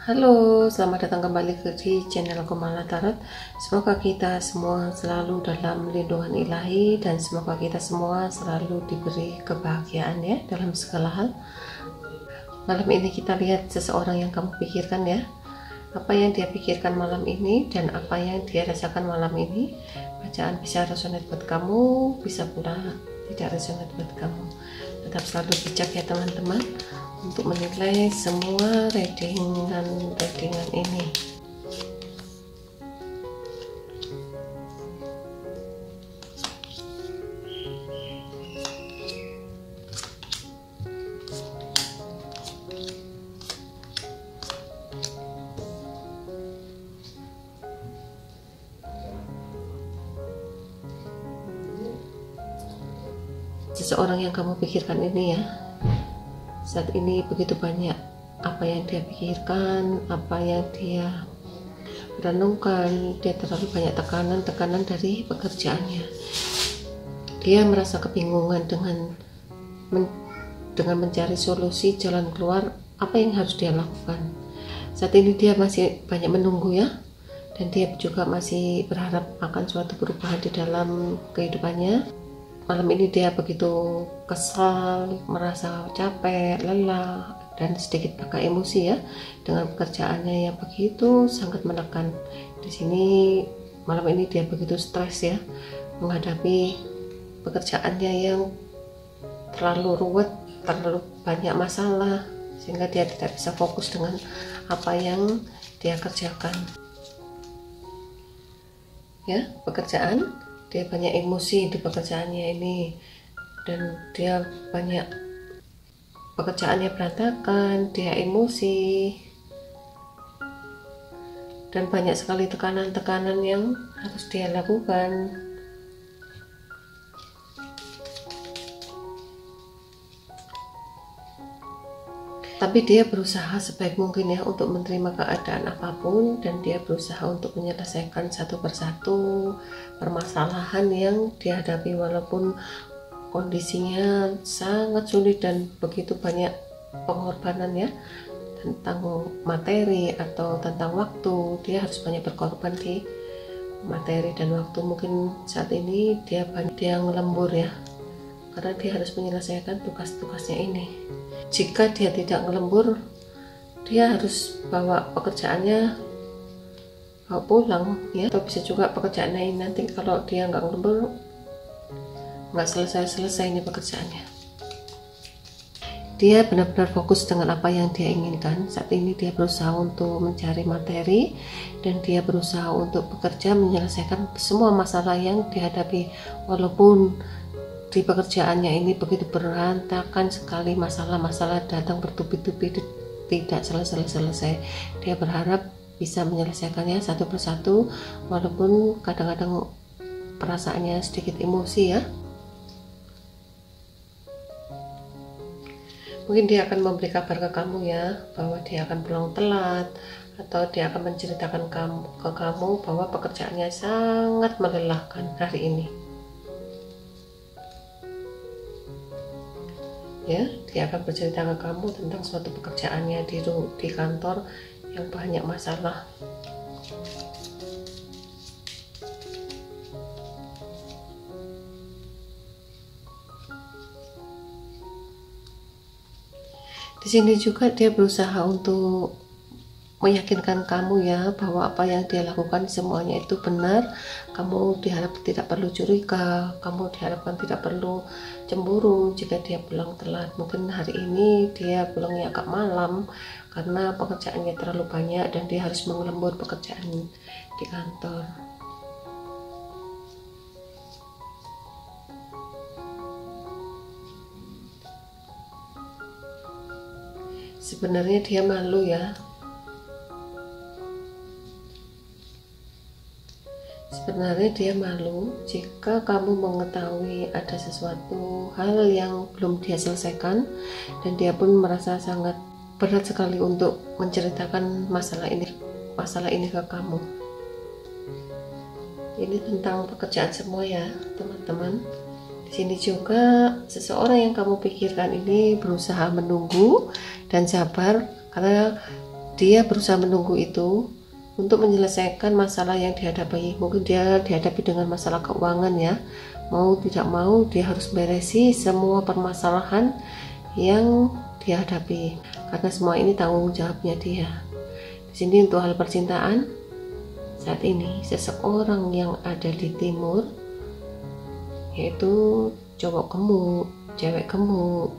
Halo, selamat datang kembali di channel Kumala Tarot. Semoga kita semua selalu dalam lindungan ilahi dan semoga kita semua selalu diberi kebahagiaan ya dalam segala hal. Malam ini kita lihat seseorang yang kamu pikirkan ya. Apa yang dia pikirkan malam ini dan apa yang dia rasakan malam ini. Bacaan bisa resonate buat kamu, bisa pula tidak resonate buat kamu. Tetap selalu bijak ya teman-teman untuk menilai semua readingan ini. Seseorang yang kamu pikirkan ini ya, saat ini begitu banyak apa yang dia pikirkan, apa yang dia renungkan. Dia terlalu banyak tekanan dari pekerjaannya. Dia merasa kebingungan dengan mencari solusi jalan keluar apa yang harus dia lakukan. Saat ini dia masih banyak menunggu ya, dan dia juga masih berharap akan suatu perubahan di dalam kehidupannya. Malam ini dia begitu kesal, merasa capek, lelah, dan sedikit pakai emosi ya dengan pekerjaannya yang begitu sangat menekan. Di sini malam ini dia begitu stres ya menghadapi pekerjaannya yang terlalu ruwet, terlalu banyak masalah sehingga dia tidak bisa fokus dengan apa yang dia kerjakan. Ya, pekerjaan. Dia banyak emosi di pekerjaannya ini dan dia banyak pekerjaannya berantakan, dia emosi dan banyak sekali tekanan-tekanan yang harus dia lakukan. Tapi dia berusaha sebaik mungkin ya untuk menerima keadaan apapun, dan dia berusaha untuk menyelesaikan satu persatu permasalahan yang dihadapi walaupun kondisinya sangat sulit dan begitu banyak pengorbanan ya, tentang materi atau tentang waktu. Dia harus banyak berkorban di materi dan waktu. Mungkin saat ini dia ngelembur ya, karena dia harus menyelesaikan tugas-tugasnya ini. Jika dia tidak ngelembur, dia harus bawa pekerjaannya bawa pulang ya, atau bisa juga pekerjaannya ini nanti kalau dia nggak ngelembur nggak selesai ini pekerjaannya. Dia benar-benar fokus dengan apa yang dia inginkan. Saat ini dia berusaha untuk mencari materi dan dia berusaha untuk bekerja menyelesaikan semua masalah yang dihadapi, walaupun di pekerjaannya ini begitu berantakan sekali, masalah-masalah datang bertubi-tubi tidak selesai. Dia berharap bisa menyelesaikannya satu persatu walaupun kadang-kadang perasaannya sedikit emosi ya. Mungkin dia akan memberi kabar ke kamu ya bahwa dia akan pulang telat, atau dia akan menceritakan ke kamu bahwa pekerjaannya sangat melelahkan hari ini. Ya, dia akan bercerita ke kamu tentang suatu pekerjaannya di kantor yang banyak masalah. Di sini juga dia berusaha untuk meyakinkan kamu ya bahwa apa yang dia lakukan semuanya itu benar. Kamu diharap tidak perlu curiga, kamu diharapkan tidak perlu cemburu jika dia pulang telat. Mungkin hari ini dia pulangnya agak malam karena pekerjaannya terlalu banyak dan dia harus mengelembur pekerjaan di kantor. Sebenarnya dia malu ya. Sebenarnya dia malu jika kamu mengetahui ada sesuatu hal yang belum dia selesaikan, dan dia pun merasa sangat berat sekali untuk menceritakan masalah ini ke kamu. Ini tentang pekerjaan semua ya teman-teman. Di sini juga seseorang yang kamu pikirkan ini berusaha menunggu dan sabar karena dia berusaha menunggu itu untuk menyelesaikan masalah yang dihadapi. Mungkin dia dihadapi dengan masalah keuangan ya, mau tidak mau dia harus beresi semua permasalahan yang dihadapi, karena semua ini tanggung jawabnya dia. Di sini untuk hal percintaan, saat ini seseorang yang ada di timur, yaitu cowok gemuk, cewek gemuk,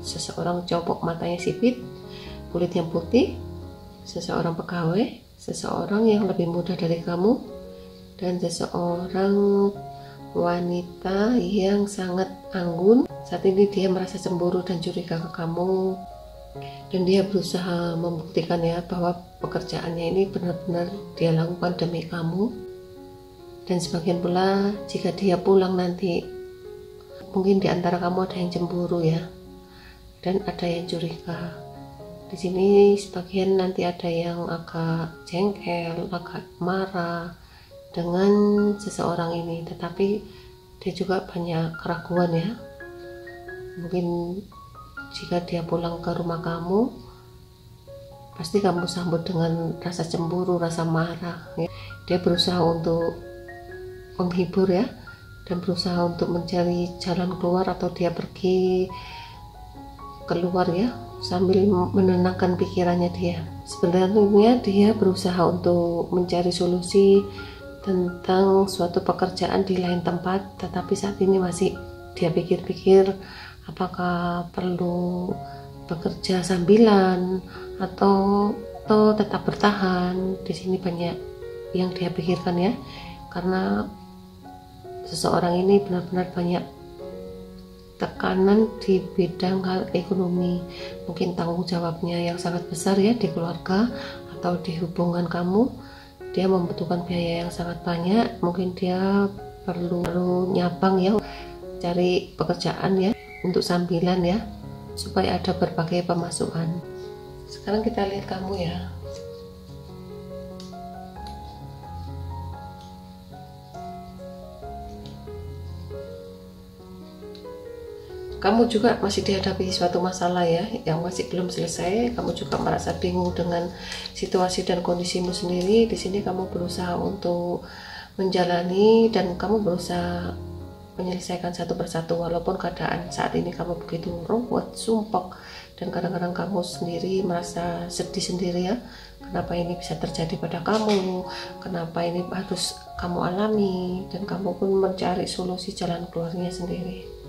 seseorang cowok matanya sipit, kulitnya putih, seseorang pegawai, seseorang yang lebih muda dari kamu, dan seseorang wanita yang sangat anggun. Saat ini dia merasa cemburu dan curiga ke kamu, dan dia berusaha membuktikan ya bahwa pekerjaannya ini benar-benar dia lakukan demi kamu. Dan sebagian pula jika dia pulang nanti, mungkin di antara kamu ada yang cemburu ya, dan ada yang curiga. Di sini sebagian nanti ada yang agak jengkel, agak marah dengan seseorang ini, tetapi dia juga banyak keraguan ya. Mungkin jika dia pulang ke rumah kamu, pasti kamu sambut dengan rasa cemburu, rasa marah ya. Dia berusaha untuk menghibur ya, dan berusaha untuk mencari jalan keluar, atau dia pergi keluar ya, sambil menenangkan pikirannya dia. Sebenarnya dia berusaha untuk mencari solusi tentang suatu pekerjaan di lain tempat, tetapi saat ini masih dia pikir-pikir apakah perlu bekerja sambilan atau tetap bertahan. Di sini banyak yang dia pikirkan ya, karena seseorang ini benar-benar banyak tekanan di bidang hal ekonomi. Mungkin tanggung jawabnya yang sangat besar ya di keluarga atau di hubungan kamu. Dia membutuhkan biaya yang sangat banyak. Mungkin dia perlu nyabang ya, cari pekerjaan ya untuk sambilan ya, supaya ada berbagai pemasukan. Sekarang kita lihat kamu ya. Kamu juga masih dihadapi suatu masalah ya, yang masih belum selesai. Kamu juga merasa bingung dengan situasi dan kondisimu sendiri. Di sini kamu berusaha untuk menjalani, dan kamu berusaha menyelesaikan satu persatu, walaupun keadaan saat ini kamu begitu ruwet, sumpek, dan kadang-kadang kamu sendiri merasa sedih sendiri ya. Kenapa ini bisa terjadi pada kamu? Kenapa ini harus kamu alami? Dan kamu pun mencari solusi jalan keluarnya sendiri.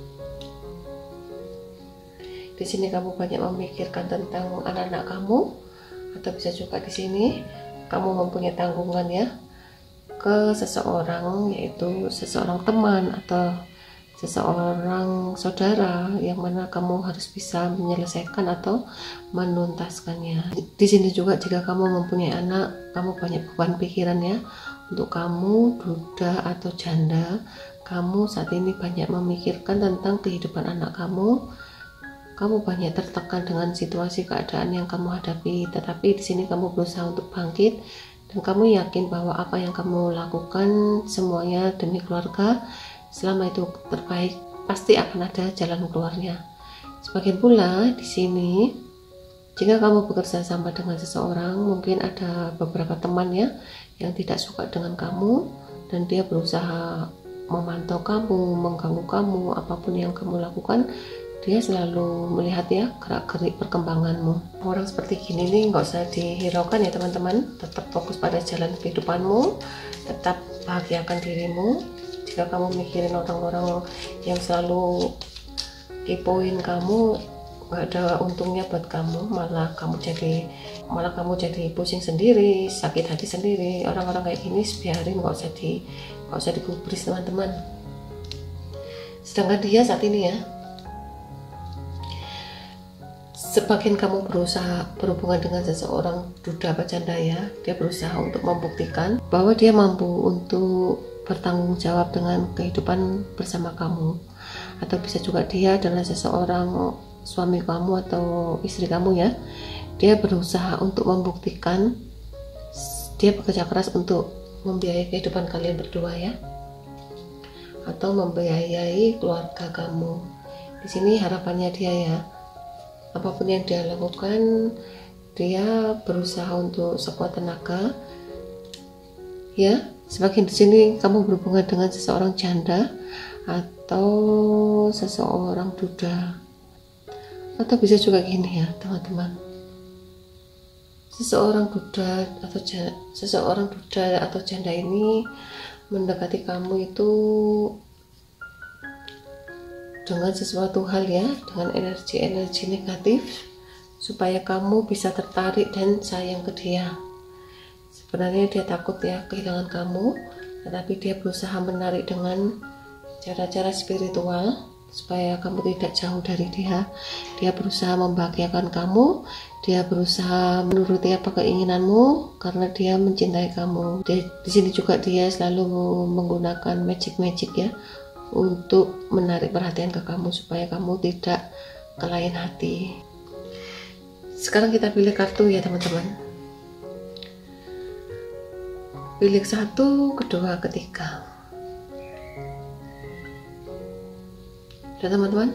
Di sini kamu banyak memikirkan tentang anak-anak kamu, atau bisa juga di sini kamu mempunyai tanggungan ya ke seseorang, yaitu seseorang teman atau seseorang saudara, yang mana kamu harus bisa menyelesaikan atau menuntaskannya. Di sini juga jika kamu mempunyai anak, kamu banyak beban pikiran ya. Untuk kamu duda atau janda, kamu saat ini banyak memikirkan tentang kehidupan anak kamu. Kamu banyak tertekan dengan situasi keadaan yang kamu hadapi, tetapi di sini kamu berusaha untuk bangkit, dan kamu yakin bahwa apa yang kamu lakukan semuanya demi keluarga. Selama itu terbaik, pasti akan ada jalan keluarnya. Sebagian pula di sini, jika kamu bekerja sama dengan seseorang, mungkin ada beberapa teman ya yang tidak suka dengan kamu, dan dia berusaha memantau kamu, mengganggu kamu, apapun yang kamu lakukan. Dia selalu melihat ya gerak-gerik perkembanganmu. Orang seperti gini nih nggak usah dihiraukan ya teman-teman. Tetap fokus pada jalan kehidupanmu, tetap bahagiakan dirimu. Jika kamu mikirin orang-orang yang selalu kepoin kamu, nggak ada untungnya buat kamu. Malah kamu jadi pusing sendiri, sakit hati sendiri. Orang-orang kayak gini biarin, nggak usah digubris teman-teman. Sedangkan dia saat ini ya, sebagian kamu berusaha berhubungan dengan seseorang duda apa janda ya, dia berusaha untuk membuktikan bahwa dia mampu untuk bertanggung jawab dengan kehidupan bersama kamu. Atau bisa juga dia adalah seseorang suami kamu atau istri kamu ya. Dia berusaha untuk membuktikan, dia bekerja keras untuk membiayai kehidupan kalian berdua ya, atau membiayai keluarga kamu. Di sini harapannya dia ya, apapun yang dia lakukan, dia berusaha untuk sekuat tenaga, ya. Semakin di sini kamu berhubungan dengan seseorang janda atau seseorang duda, atau bisa juga gini ya teman-teman, seseorang duda atau janda ini mendekati kamu itu dengan sesuatu hal ya, dengan energi-energi negatif supaya kamu bisa tertarik dan sayang ke dia. Sebenarnya dia takut ya kehilangan kamu, tetapi dia berusaha menarik dengan cara-cara spiritual supaya kamu tidak jauh dari dia. Dia berusaha membahagiakan kamu, dia berusaha menuruti apa keinginanmu karena dia mencintai kamu. Di sini juga dia selalu menggunakan magic ya untuk menarik perhatian ke kamu supaya kamu tidak ke lain hati. Sekarang kita pilih kartu ya teman-teman. Pilih 1, 2, 3. Dan teman-teman,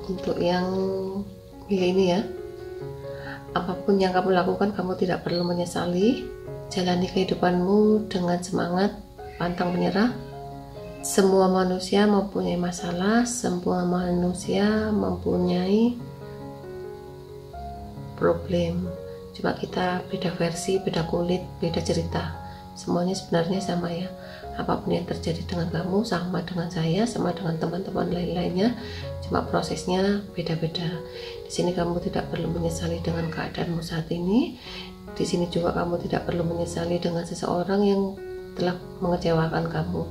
untuk yang pilih ini ya, apapun yang kamu lakukan kamu tidak perlu menyesali. Jalani kehidupanmu dengan semangat, pantang menyerah. Semua manusia mempunyai masalah, semua manusia mempunyai problem. Cuma kita beda versi, beda kulit, beda cerita. Semuanya sebenarnya sama ya. Apapun yang terjadi dengan kamu sama dengan saya, sama dengan teman-teman lain-lainnya. Cuma prosesnya beda-beda. Di sini kamu tidak perlu menyesali dengan keadaanmu saat ini. Di sini juga kamu tidak perlu menyesali dengan seseorang yang telah mengecewakan kamu.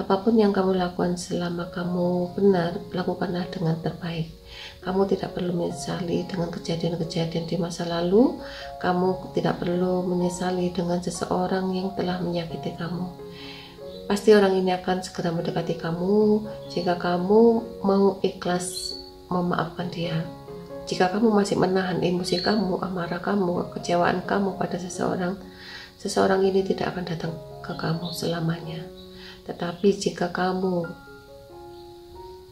Apapun yang kamu lakukan selama kamu benar, lakukanlah dengan terbaik. Kamu tidak perlu menyesali dengan kejadian-kejadian di masa lalu. Kamu tidak perlu menyesali dengan seseorang yang telah menyakiti kamu. Pasti orang ini akan segera mendekati kamu jika kamu mau ikhlas memaafkan dia. Jika kamu masih menahan emosi kamu, amarah kamu, kekecewaan kamu pada seseorang ini tidak akan datang ke kamu selamanya. Tetapi jika kamu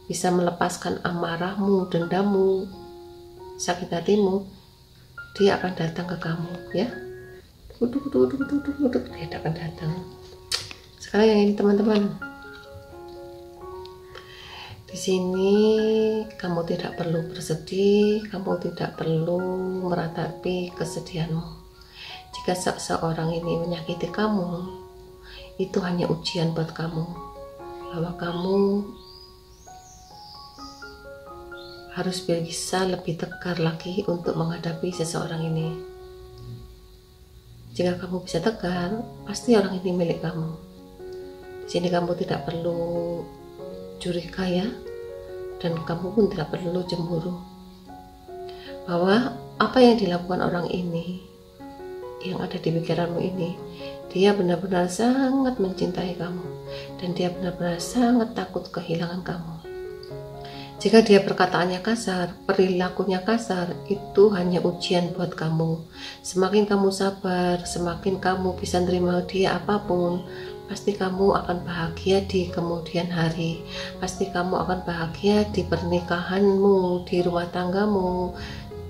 bisa melepaskan amarahmu, dendammu, sakit hatimu, dia akan datang ke kamu ya. Dia akan datang. Sekarang yang ini teman-teman. Di sini kamu tidak perlu bersedih, kamu tidak perlu meratapi kesedihanmu. Jika seseorang ini menyakiti kamu, itu hanya ujian buat kamu, bahwa kamu harus bisa lebih tegar lagi untuk menghadapi seseorang ini. Jika kamu bisa tegar, pasti orang ini milik kamu. Di sini kamu tidak perlu curiga ya, dan kamu pun tidak perlu cemburu. Bahwa apa yang dilakukan orang ini, yang ada di pikiranmu ini, dia benar-benar sangat mencintai kamu, dan dia benar-benar sangat takut kehilangan kamu. Jika dia perkataannya kasar, perilakunya kasar, itu hanya ujian buat kamu. Semakin kamu sabar, semakin kamu bisa nerima dia apapun, pasti kamu akan bahagia di kemudian hari. Pasti kamu akan bahagia di pernikahanmu, di rumah tanggamu.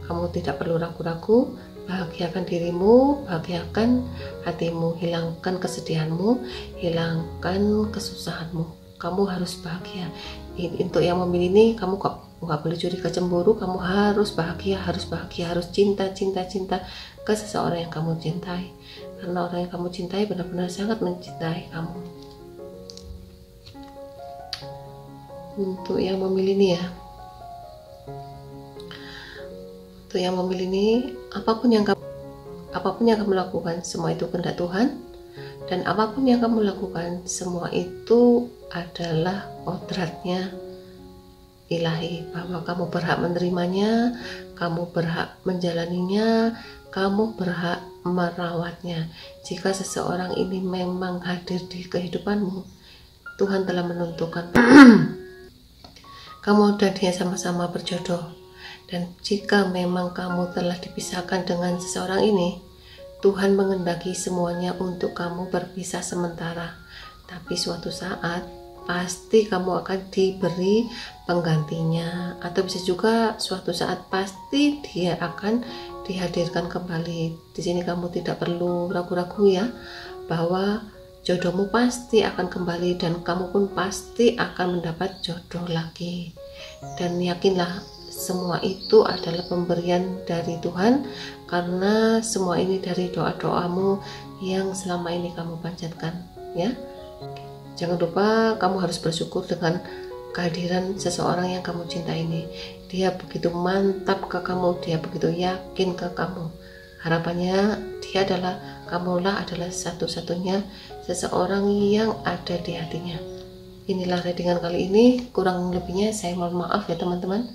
Kamu tidak perlu ragu-ragu. Bahagiakan dirimu, bahagiakan hatimu, hilangkan kesedihanmu, hilangkan kesusahanmu. Kamu harus bahagia. Untuk yang memilih ini, kamu kok nggak boleh curiga cemburu. Kamu harus bahagia, harus cinta ke seseorang yang kamu cintai. Karena orang yang kamu cintai benar-benar sangat mencintai kamu. Untuk yang memilih ini ya. Untuk yang memilih ini, apapun yang kamu lakukan, semua itu kehendak Tuhan, dan apapun yang kamu lakukan, semua itu adalah kodratnya ilahi, bahwa kamu berhak menerimanya, kamu berhak menjalaninya, kamu berhak merawatnya. Jika seseorang ini memang hadir di kehidupanmu, Tuhan telah menentukan kamu dan dia sama-sama berjodoh. Dan jika memang kamu telah dipisahkan dengan seseorang ini, Tuhan menghendaki semuanya untuk kamu berpisah sementara. Tapi suatu saat pasti kamu akan diberi penggantinya, atau bisa juga suatu saat pasti dia akan dihadirkan kembali. Di sini kamu tidak perlu ragu-ragu ya, bahwa jodohmu pasti akan kembali dan kamu pun pasti akan mendapat jodoh lagi. Dan yakinlah, semua itu adalah pemberian dari Tuhan, karena semua ini dari doa-doamu yang selama ini kamu panjatkan ya. Jangan lupa kamu harus bersyukur dengan kehadiran seseorang yang kamu cinta ini. Dia begitu mantap ke kamu, dia begitu yakin ke kamu. Harapannya dia adalah, kamulah adalah satu-satunya seseorang yang ada di hatinya. Inilah readingan kali ini, kurang lebihnya saya mohon maaf ya teman-teman.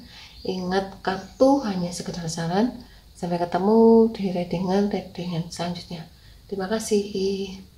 Ingat, kartu hanya sekedar saran. Sampai ketemu di readingan selanjutnya. Terima kasih.